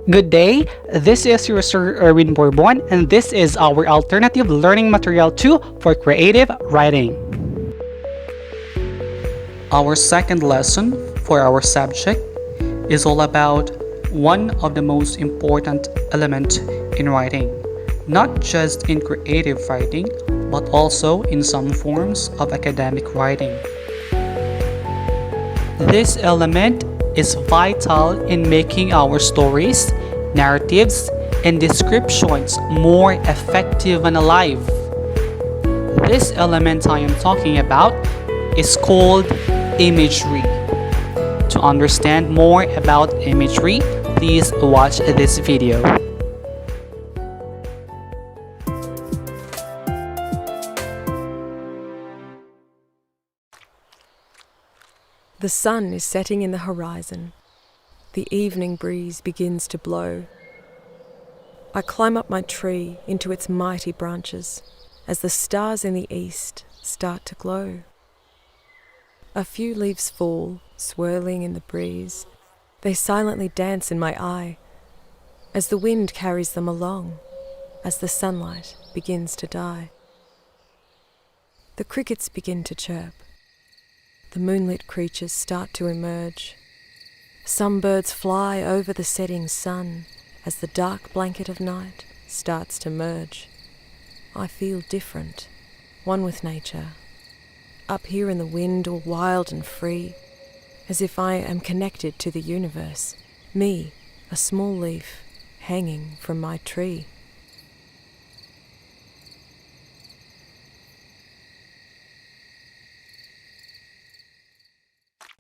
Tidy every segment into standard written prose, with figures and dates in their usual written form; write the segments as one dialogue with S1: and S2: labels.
S1: Good day, this is your Sir Erwin Bourbon, and this is our alternative learning material 2 for creative writing. Our second lesson for our subject is all about one of the most important elements in writing, not just in creative writing, but also in some forms of academic writing. This element is vital in making our stories, narratives, and descriptions more effective and alive. This element I am talking about is called imagery. To understand more about imagery, please watch this video.
S2: The sun is setting in the horizon. The evening breeze begins to blow. I climb up my tree into its mighty branches as the stars in the east start to glow. A few leaves fall, swirling in the breeze. They silently dance in my eye as the wind carries them along, as the sunlight begins to die. The crickets begin to chirp. The moonlit creatures start to emerge. Some birds fly over the setting sun as the dark blanket of night starts to merge. I feel different, one with nature, up here in the wind, all wild and free, as if I am connected to the universe, me, a small leaf hanging from my tree.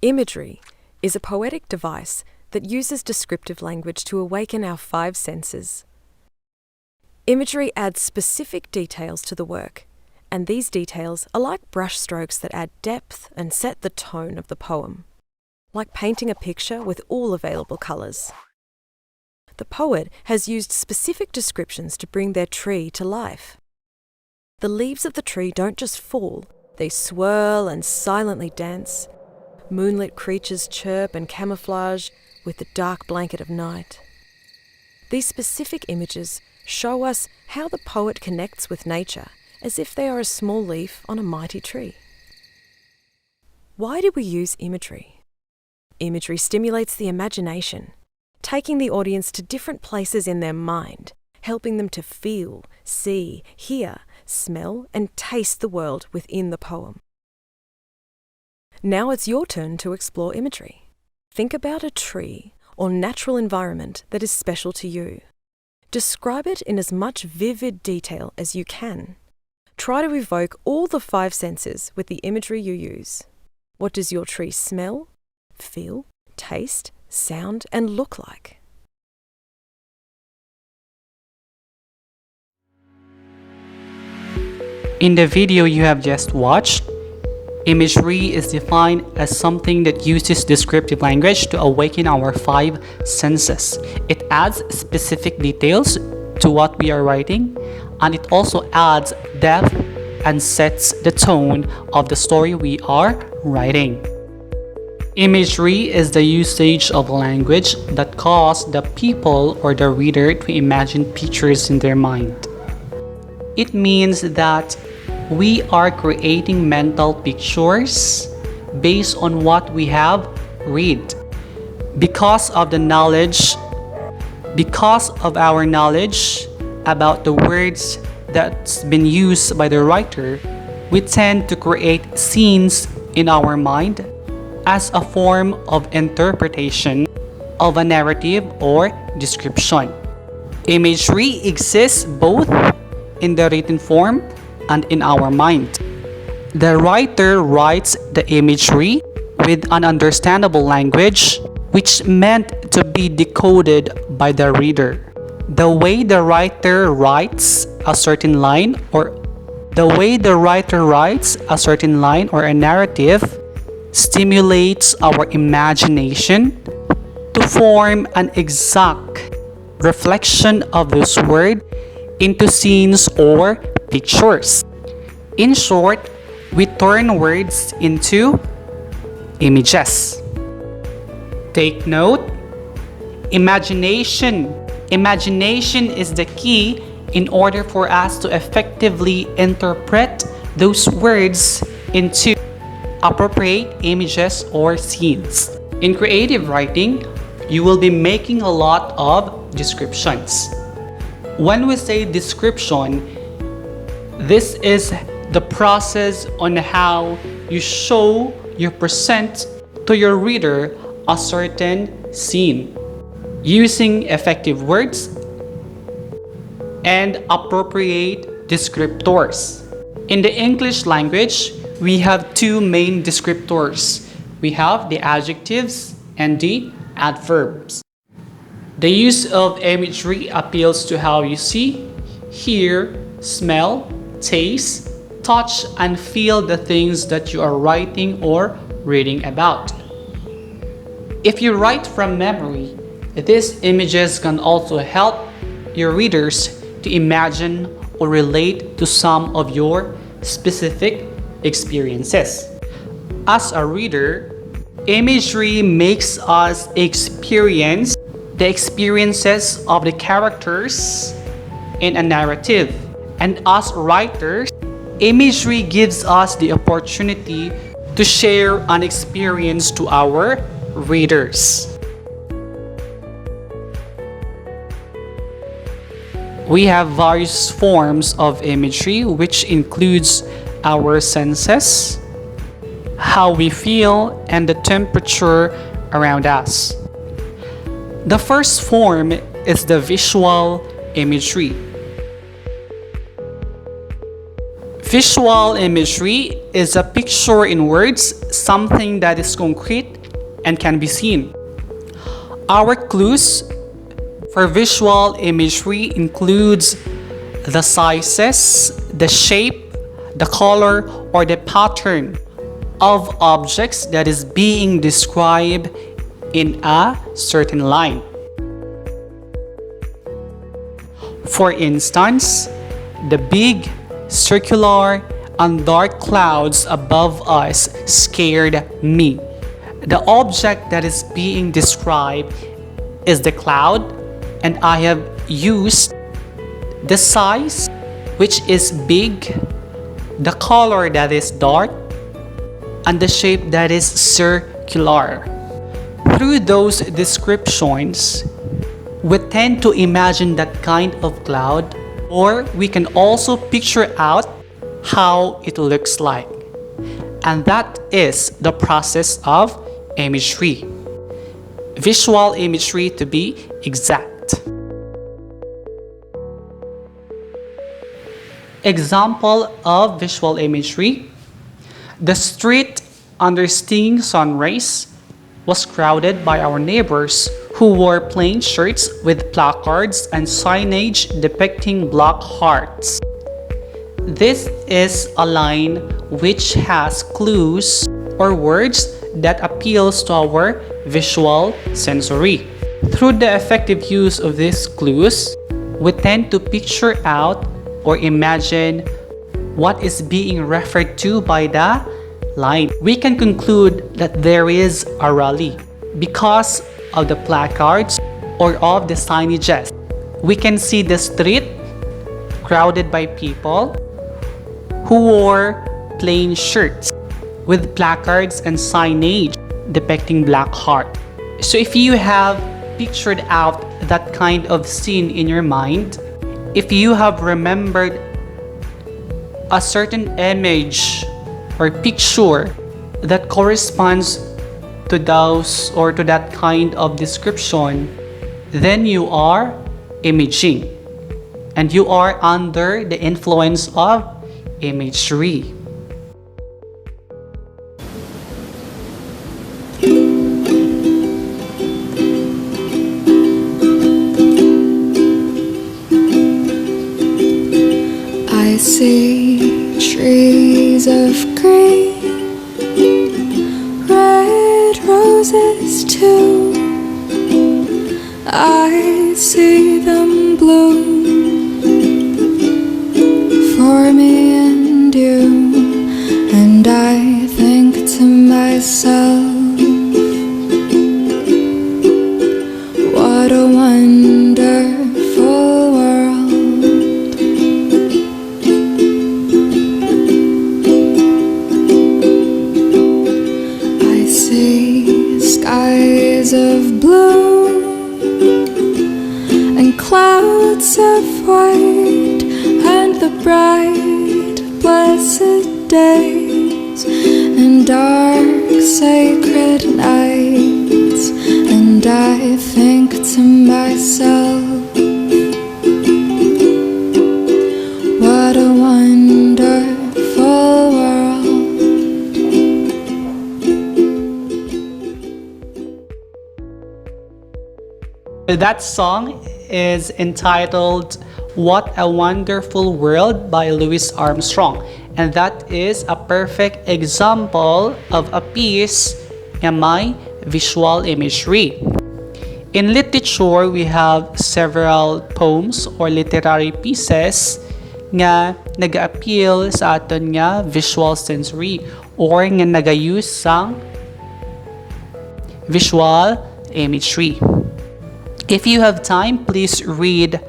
S2: Imagery is a poetic device that uses descriptive language to awaken our five senses. Imagery adds specific details to the work, and these details are like brushstrokes that add depth and set the tone of the poem, like painting a picture with all available colours. The poet has used specific descriptions to bring their tree to life. The leaves of the tree don't just fall, they swirl and silently dance. Moonlit creatures chirp and camouflage with the dark blanket of night. These specific images show us how the poet connects with nature as if they are a small leaf on a mighty tree. Why do we use imagery? Imagery stimulates the imagination, taking the audience to different places in their mind, helping them to feel, see, hear, smell, and taste the world within the poem. Now it's your turn to explore imagery. Think about a tree or natural environment that is special to you. Describe it in as much vivid detail as you can. Try to evoke all the five senses with the imagery you use. What does your tree smell, feel, taste, sound, and look like?
S1: In the video you have just watched, imagery is defined as something that uses descriptive language to awaken our five senses. It adds specific details to what we are writing, and it also adds depth and sets the tone of the story we are writing. Imagery is the usage of language that causes the people or the reader to imagine pictures in their mind. It means that we are creating mental pictures based on what we have read. Because of our knowledge about the words that's been used by the writer, we tend to create scenes in our mind as a form of interpretation of a narrative or description. Imagery exists both in the written form and in our mind. The writer writes the imagery with an understandable language which meant to be decoded by the reader. The way the writer writes a certain line or a narrative stimulates our imagination to form an exact reflection of those words into scenes or pictures. In short, we turn words into images. Take note, Imagination. Imagination is the key in order for us to effectively interpret those words into appropriate images or scenes. In creative writing, you will be making a lot of descriptions. When we say description, this is the process on how you show, you present to your reader a certain scene using effective words and appropriate descriptors. In the English language, we have two main descriptors. We have the adjectives and the adverbs. The use of imagery appeals to how you see, hear, smell, taste, touch, and feel the things that you are writing or reading about. If you write from memory, these images can also help your readers to imagine or relate to some of your specific experiences. As a reader, imagery makes us experience the experiences of the characters in a narrative. And as writers, imagery gives us the opportunity to share an experience to our readers. We have various forms of imagery, which includes our senses, how we feel, and the temperature around us. The first form is the visual imagery. Visual imagery is a picture in words, something that is concrete and can be seen. Our clues for visual imagery includes the sizes, the shape, the color, or the pattern of objects that is being described in a certain line. For instance, the big, circular, and dark clouds above us scared me. The object that is being described is the cloud, and I have used the size, which is big, the color that is dark, and the shape that is circular. Through those descriptions, we tend to imagine that kind of cloud, or we can also picture out how it looks like. And that is the process of imagery. Visual imagery, to be exact. Example of visual imagery: the street under stinging sun rays was crowded by our neighbors who wore plain shirts with placards and signage depicting black hearts. This is a line which has clues or words that appeals to our visual sensory. Through the effective use of these clues, we tend to picture out or imagine what is being referred to by the line. We can conclude that there is a rally because of the placards or of the signages. We can see the street crowded by people who wore plain shirts with placards and signage depicting black heart. So if you have pictured out that kind of scene in your mind, if you have remembered a certain image or picture that corresponds to those or to that kind of description, then you are imaging and you are under the influence of imagery.
S3: I see trees of green, red roses too. I see them bloom for me and you, and I think to myself, what and clouds of white, and the bright, blessed days, and dark, sacred nights. And I think to myself, what a wonderful world.
S1: That song is entitled What a Wonderful World by Louis Armstrong. And that is a perfect example of a piece na may visual imagery. In literature, we have several poems or literary pieces nga nag-appeal sa aton nga visual sensory or nga nag-use sang visual imagery. If you have time, please read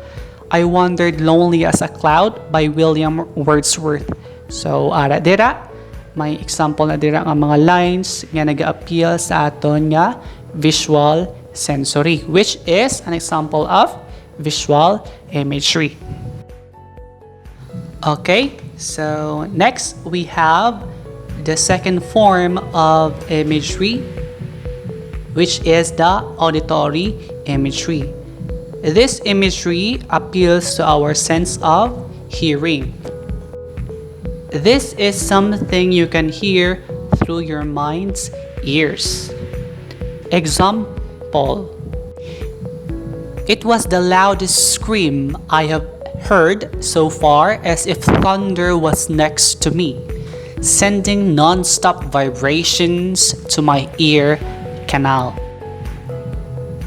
S1: I Wandered Lonely as a Cloud by William Wordsworth. So, ara dira, may example na dira nga mga lines nga nag-appeal sa aton nga visual sensory, which is an example of visual imagery. Okay, so next we have the second form of imagery, which is the auditory imagery. This imagery appeals to our sense of hearing. This is something you can hear through your mind's ears. Example: it was the loudest scream I have heard so far, as if thunder was next to me, sending non-stop vibrations to my ear canal.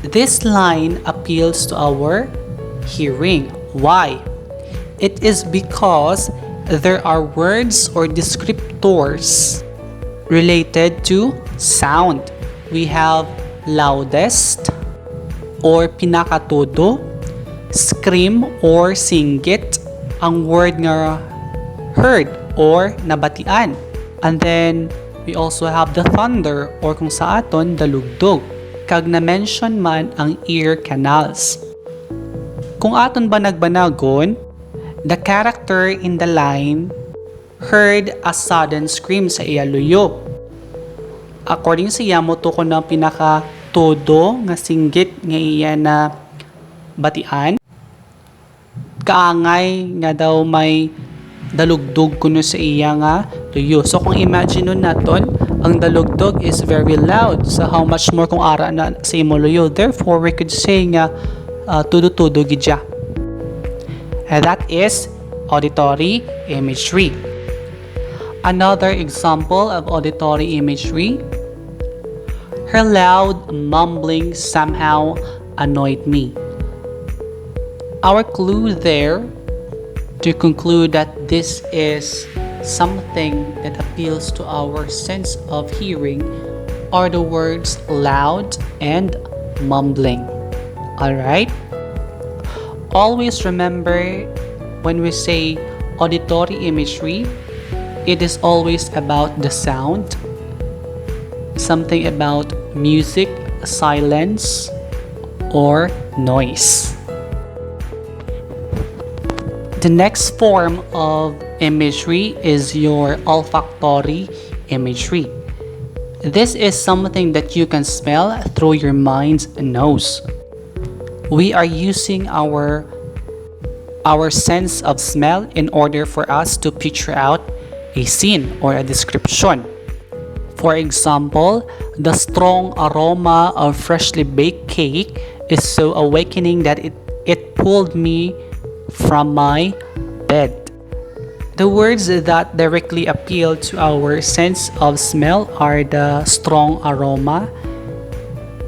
S1: This line appeals to our hearing. Why? It is because there are words or descriptors related to sound. We have loudest or pinakatudo, scream or singgit, ang word nga heard or nabatian. And then we also have the thunder or kung sa aton dalugdog. Kag na-mention man ang ear canals. Kung aton ba nagbanagon, the character in the line heard a sudden scream sa iya luyo. According sa iya, motuko na pinaka-todo nga singgit nga iya na batian. Kaangay nga daw may dalugdog kuno sa iya nga luyo. So kung imagine nun naton, ang dalugdog is very loud. So how much more kung ara na sa imo luyo. Therefore, we could say nga tudo-tudo gidya. And that is auditory imagery. Another example of auditory imagery: her loud mumbling somehow annoyed me. Our clue there to conclude that this is something that appeals to our sense of hearing are the words loud and mumbling. Alright? Always remember, when we say auditory imagery, it is always about the sound, something about music, silence, or noise. The next form of imagery is your olfactory imagery. This is something that you can smell through your mind's nose. We are using our sense of smell in order for us to picture out a scene or a description. For example, the strong aroma of freshly baked cake is so awakening that it pulled me from my bed. The words that directly appeal to our sense of smell are the strong aroma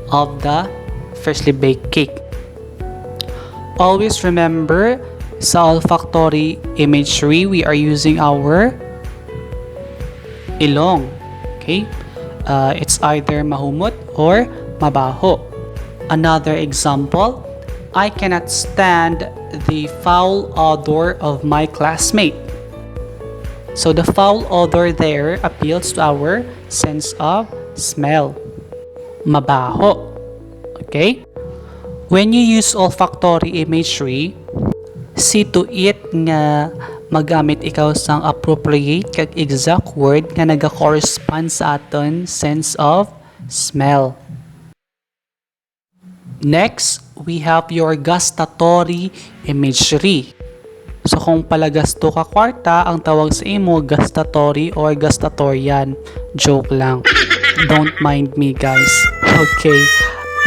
S1: of the freshly baked cake. Always remember, sa olfactory imagery, we are using our ilong. Okay? It's either mahumot or mabaho. Another example: I cannot stand the foul odor of my classmate. So the foul odor there appeals to our sense of smell. Mabaho. Okay? When you use olfactory imagery, see to it nga magamit ikaw sang appropriate kag exact word nga naga-correspond sa aton sense of smell. Next, we have your gustatory imagery. So kung palagasto ka kwarta, ang tawag sa imo gustatory or gustatorian. Joke lang. Don't mind me, guys. Okay.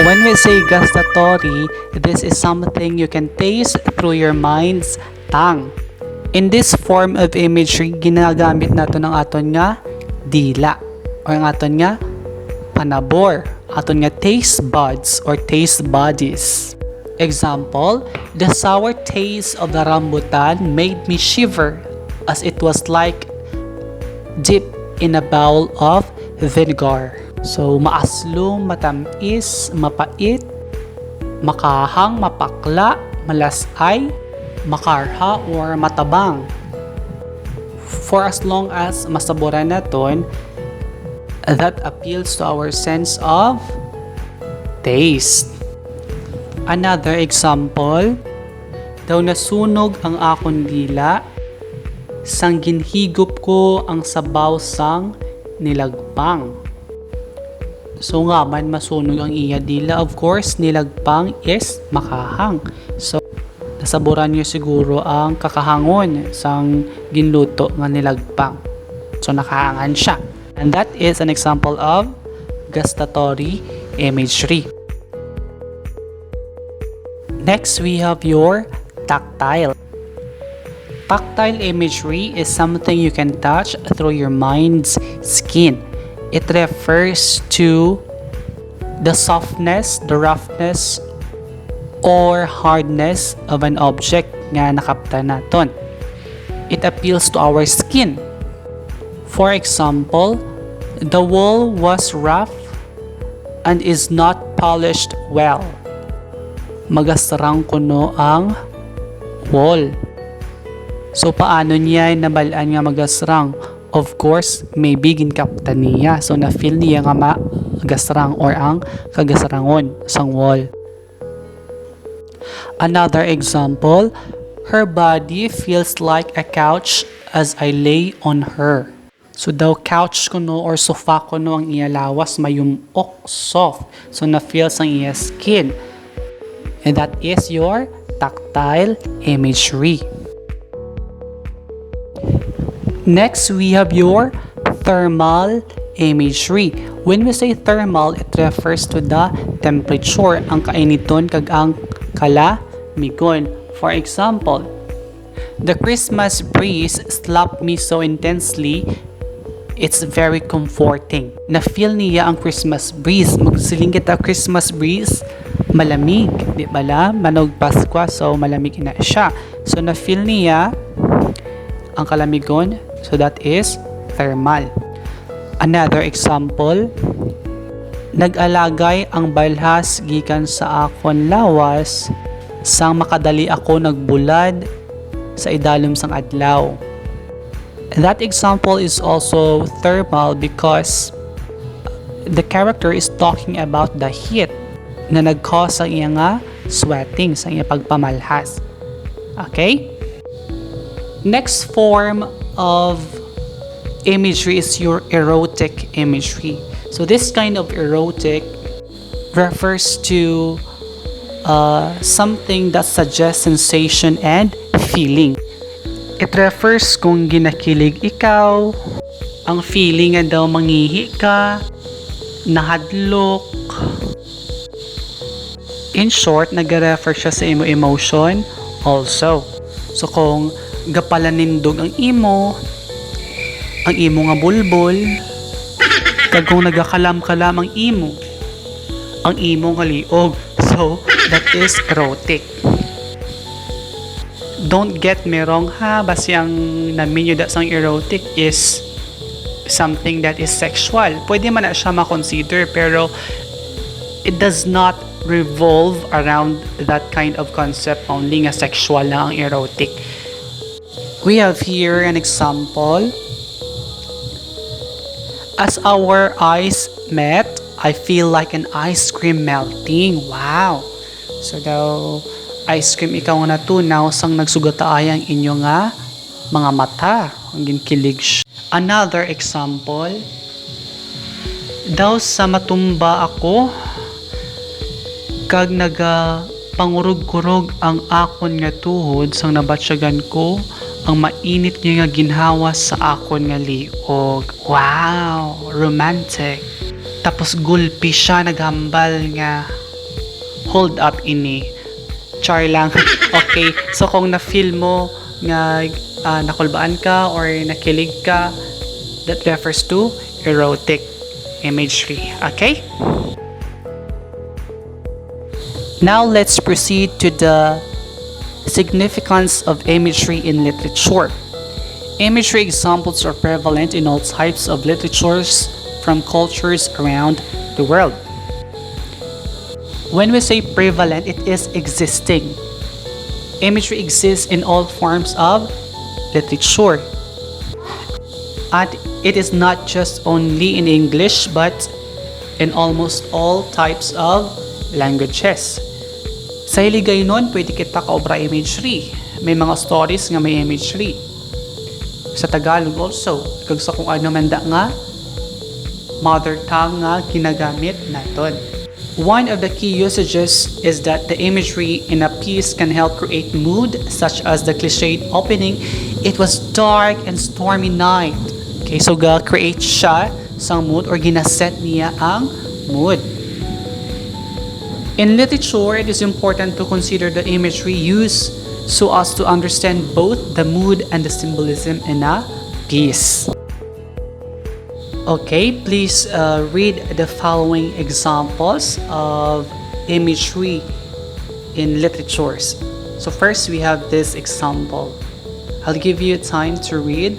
S1: When we say gustatory, this is something you can taste through your mind's tongue. In this form of imagery, ginagamit nato ng aton nga dila or ang aton nga panabor, aton nga taste buds or taste bodies. Example, the sour taste of the rambutan made me shiver as it was like dipped in a bowl of vinegar. So, maaslom, matamis, mapait, makahang, mapakla, malasay, makarha, or matabang. For as long as masaboran naton, that appeals to our sense of taste. Another example, daw nasunog ang akong dila, sang ginhigop ko ang sabaw sang nilagpang. So nga man masunog ang iya dila, of course, nilagpang is makahang. So, nasaboran nyo siguro ang kakahangon sang ginluto nga nilagpang. So, nakahangan siya. And that is an example of gustatory imagery. Next, we have your tactile. Tactile imagery is something you can touch through your mind's skin. It refers to the softness, the roughness, or hardness of an object nga nakapta naton. It appeals to our skin. For example, the wall was rough and is not polished well. Magasarang kuno ang wall. So paano niya nabalaan nga magasrang? Of course, maybe ginkaptan niya. So na-feel niya nga magasrang or ang kagasrangon sang wall. Another example, her body feels like a couch as I lay on her. So daw couch kuno or sofa kuno ang iya lawas mayumok, soft. So na-feel sang iya skin. And that is your tactile imagery. Next, we have your thermal imagery. When we say thermal, it refers to the temperature, ang kainiton kag ang kalamigon. For example, the Christmas breeze slapped me so intensely, it's very comforting. Na-feel niya ang Christmas breeze. Magsilingkit ang Christmas breeze, malamig. Di ba la? Manog Paskwa, so malamig na siya. So na-feel niya ang kalamigon. So that is thermal. Another example, nag-alagay ang balhas gikan sa akon lawas sang makadali ako nagbulad sa idalom sang adlaw. That example is also thermal because the character is talking about the heat na nag-cause ang iya nga sweating sa iya pagpamalhas. Okay? Next form of imagery is your erotic imagery. So this kind of erotic refers to something that suggests sensation and feeling. It refers kung ginakilig ikaw, ang feeling nga daw mangihi ka, nahadlok. In short, nag-refer siya sa imo emotion also. So kung gapalanindog ang imo nga bulbol, kag kung nagakalam-kalam ang imo nga liog. So, that is erotic. Don't get me wrong ha, basi ang namin yun sang erotic is something that is sexual. Pwede man na siya ma-consider, pero it does not revolve around that kind of concept only nga sexual lang ang erotic. We have here an example. As our eyes met, I feel like an ice cream melting. Wow! So daw, ice cream ikaw nga natunaw sang nagsugataayang inyo nga mga mata. Ang ginkilig siya. Another example, daw sa matumba ako, kag naga pangurog-kurog ang akon nga tuhod sang nabatsyagan ko ang mainit niya nga ginhawa sa akon nga liog. Wow, romantic. Tapos gulpi siya naghambal nga hold up ini. Char lang. Okay, so kung na-feel mo nga nakulbaan ka or nakilig ka, that refers to erotic imagery. Okay? Now let's proceed to the significance of imagery in literature. Imagery examples are prevalent in all types of literatures from cultures around the world. When we say prevalent, it is existing. Imagery exists in all forms of literature. And it is not just only in English, but in almost all types of languages. Sa hiligay nun, pwede kita kaobra imagery. May mga stories nga may imagery. Sa Tagalog also, kag sa kung ano man da nga, mother tongue nga ginagamit naton. One of the key usages is that the imagery in a piece can help create mood, such as the cliched opening, "It was dark and stormy night." Okay, so ga-create siya sa mood or ginaset niya ang mood. In literature, it is important to consider the imagery used so as to understand both the mood and the symbolism in a piece. Okay, please read the following examples of imagery in literatures. So first, we have this example. I'll give you time to read.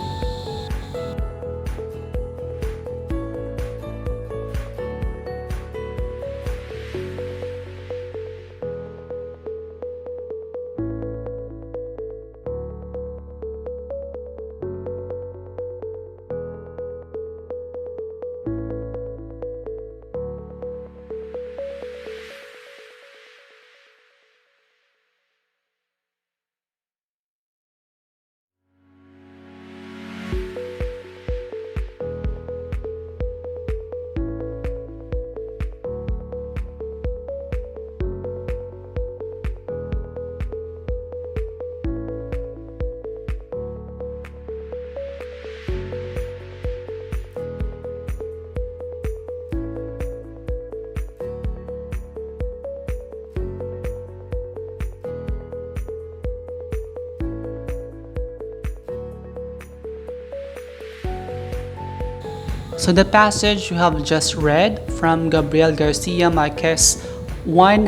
S1: So the passage you have just read from Gabriel Garcia Marquez' 100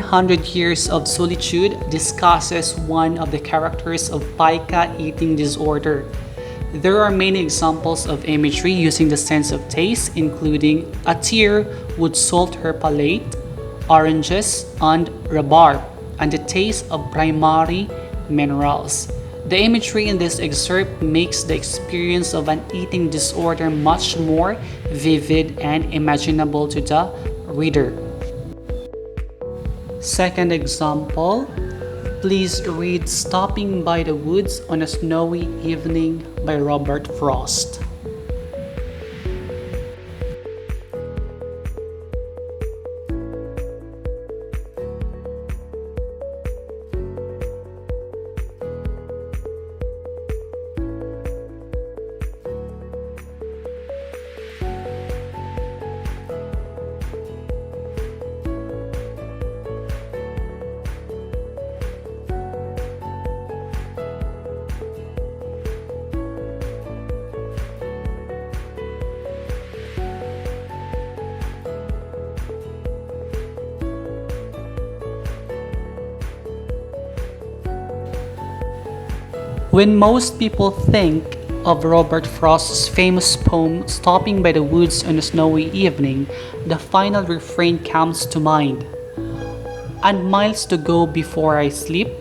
S1: Years of Solitude discusses one of the characters of pica eating disorder. There are many examples of imagery using the sense of taste, including a tear would salt her palate, oranges, and rhubarb, and the taste of primary minerals. The imagery in this excerpt makes the experience of an eating disorder much more vivid and imaginable to the reader. Second example, please read Stopping by the Woods on a Snowy Evening by Robert Frost. When most people think of Robert Frost's famous poem Stopping by the Woods on a Snowy Evening, the final refrain comes to mind. And miles to go before I sleep,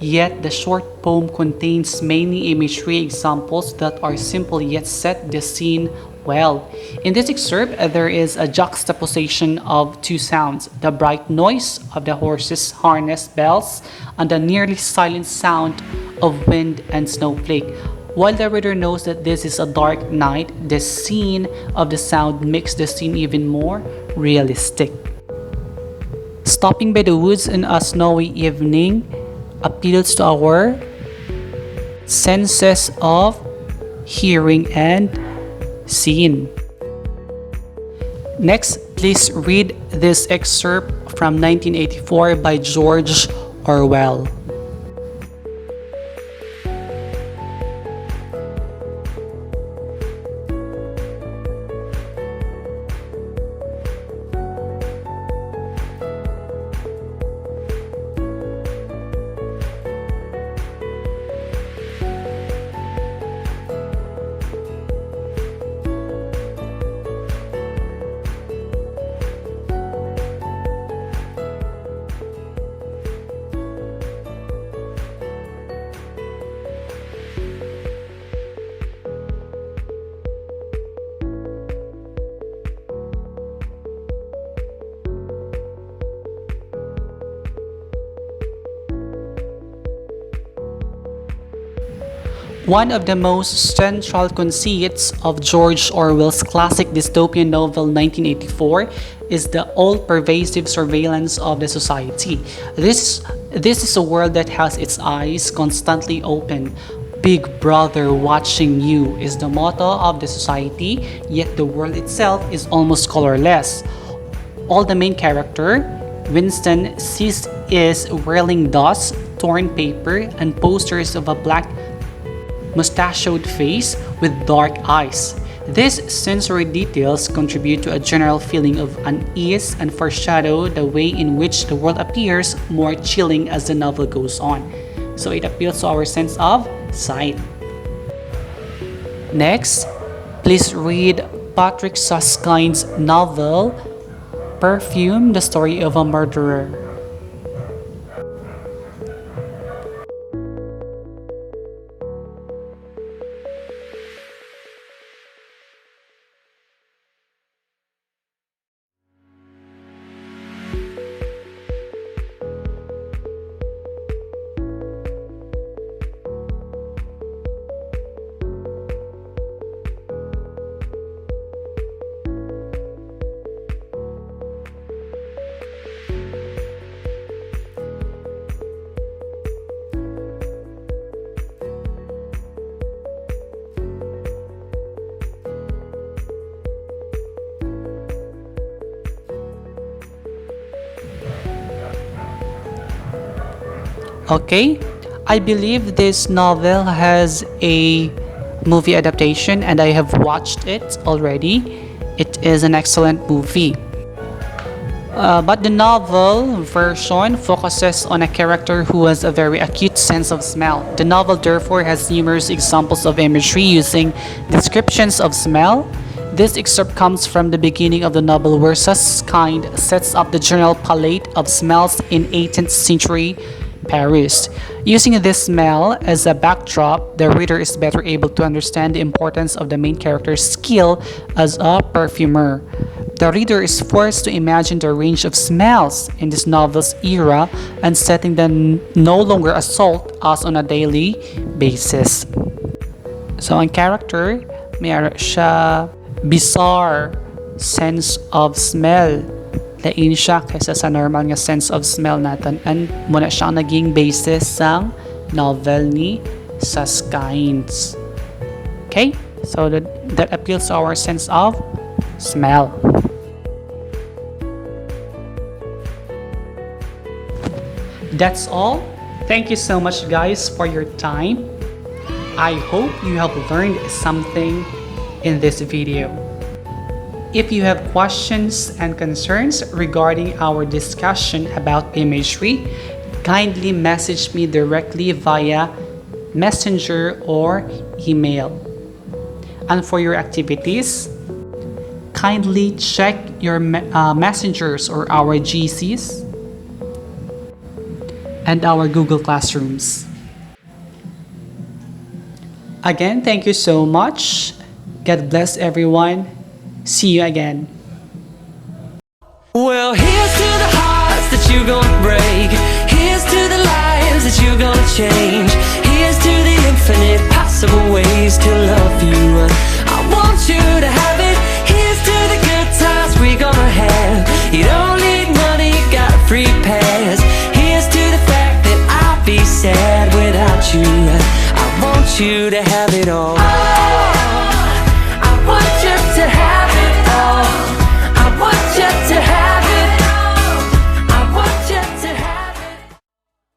S1: yet the short poem contains many imagery examples that are simple yet set the scene Well, in this excerpt, there is a juxtaposition of two sounds, the bright noise of the horse's harness bells and the nearly silent sound of wind and snowflake. While the reader knows that this is a dark night, the scene of the sound makes the scene even more realistic. Stopping by the woods on a snowy evening appeals to our senses of hearing and seeing. Next, please read this excerpt from 1984 by George Orwell. One of the most central conceits of George Orwell's classic dystopian novel 1984 is the all-pervasive surveillance of the society. This is a world that has its eyes constantly open. Big Brother watching you is the motto of the society, yet the world itself is almost colorless. All the main character, Winston, sees is whirling dust, torn paper, and posters of a black mustachioed face with dark eyes. These sensory details contribute to a general feeling of unease and foreshadow the way in which the world appears more chilling as the novel goes on. So it appeals to our sense of sight. Next, please read Patrick Susskind's novel Perfume, the Story of a Murderer. Okay, I believe this novel has a movie adaptation and I have watched it already. It is an excellent movie. But the novel version focuses on a character who has a very acute sense of smell. The novel therefore has numerous examples of imagery using descriptions of smell. This excerpt comes from the beginning of the novel where Susskind sets up the general palette of smells in 18th century Paris. Using this smell as a backdrop, the reader is better able to understand the importance of the main character's skill as a perfumer. The reader is forced to imagine the range of smells in this novel's era and setting them no longer assault us on a daily basis. So ang character, mayroon siya bizarre sense of smell. Lain siya kaysa sa normal nga sense of smell natin and muna siyang naging basis sa novel ni Susskind. Okay? So that appeals to our sense of smell. That's all. Thank you so much guys for your time. I hope you have learned something in this video. If you have questions and concerns regarding our discussion about imagery, kindly message me directly via Messenger or email. And for your activities, kindly check your messengers or our GCs and our Google Classrooms. Again, thank you so much. God bless everyone. See you again.
S4: Well, here's to the hearts that you're gonna break. Here's to the lives that you're gonna change. Here's to the infinite possible ways to love you. I want you to have it. Here's to the good times we're gonna have. You don't need money, got a free pass. Here's to the fact that I'll be sad without you. I want you to have it all.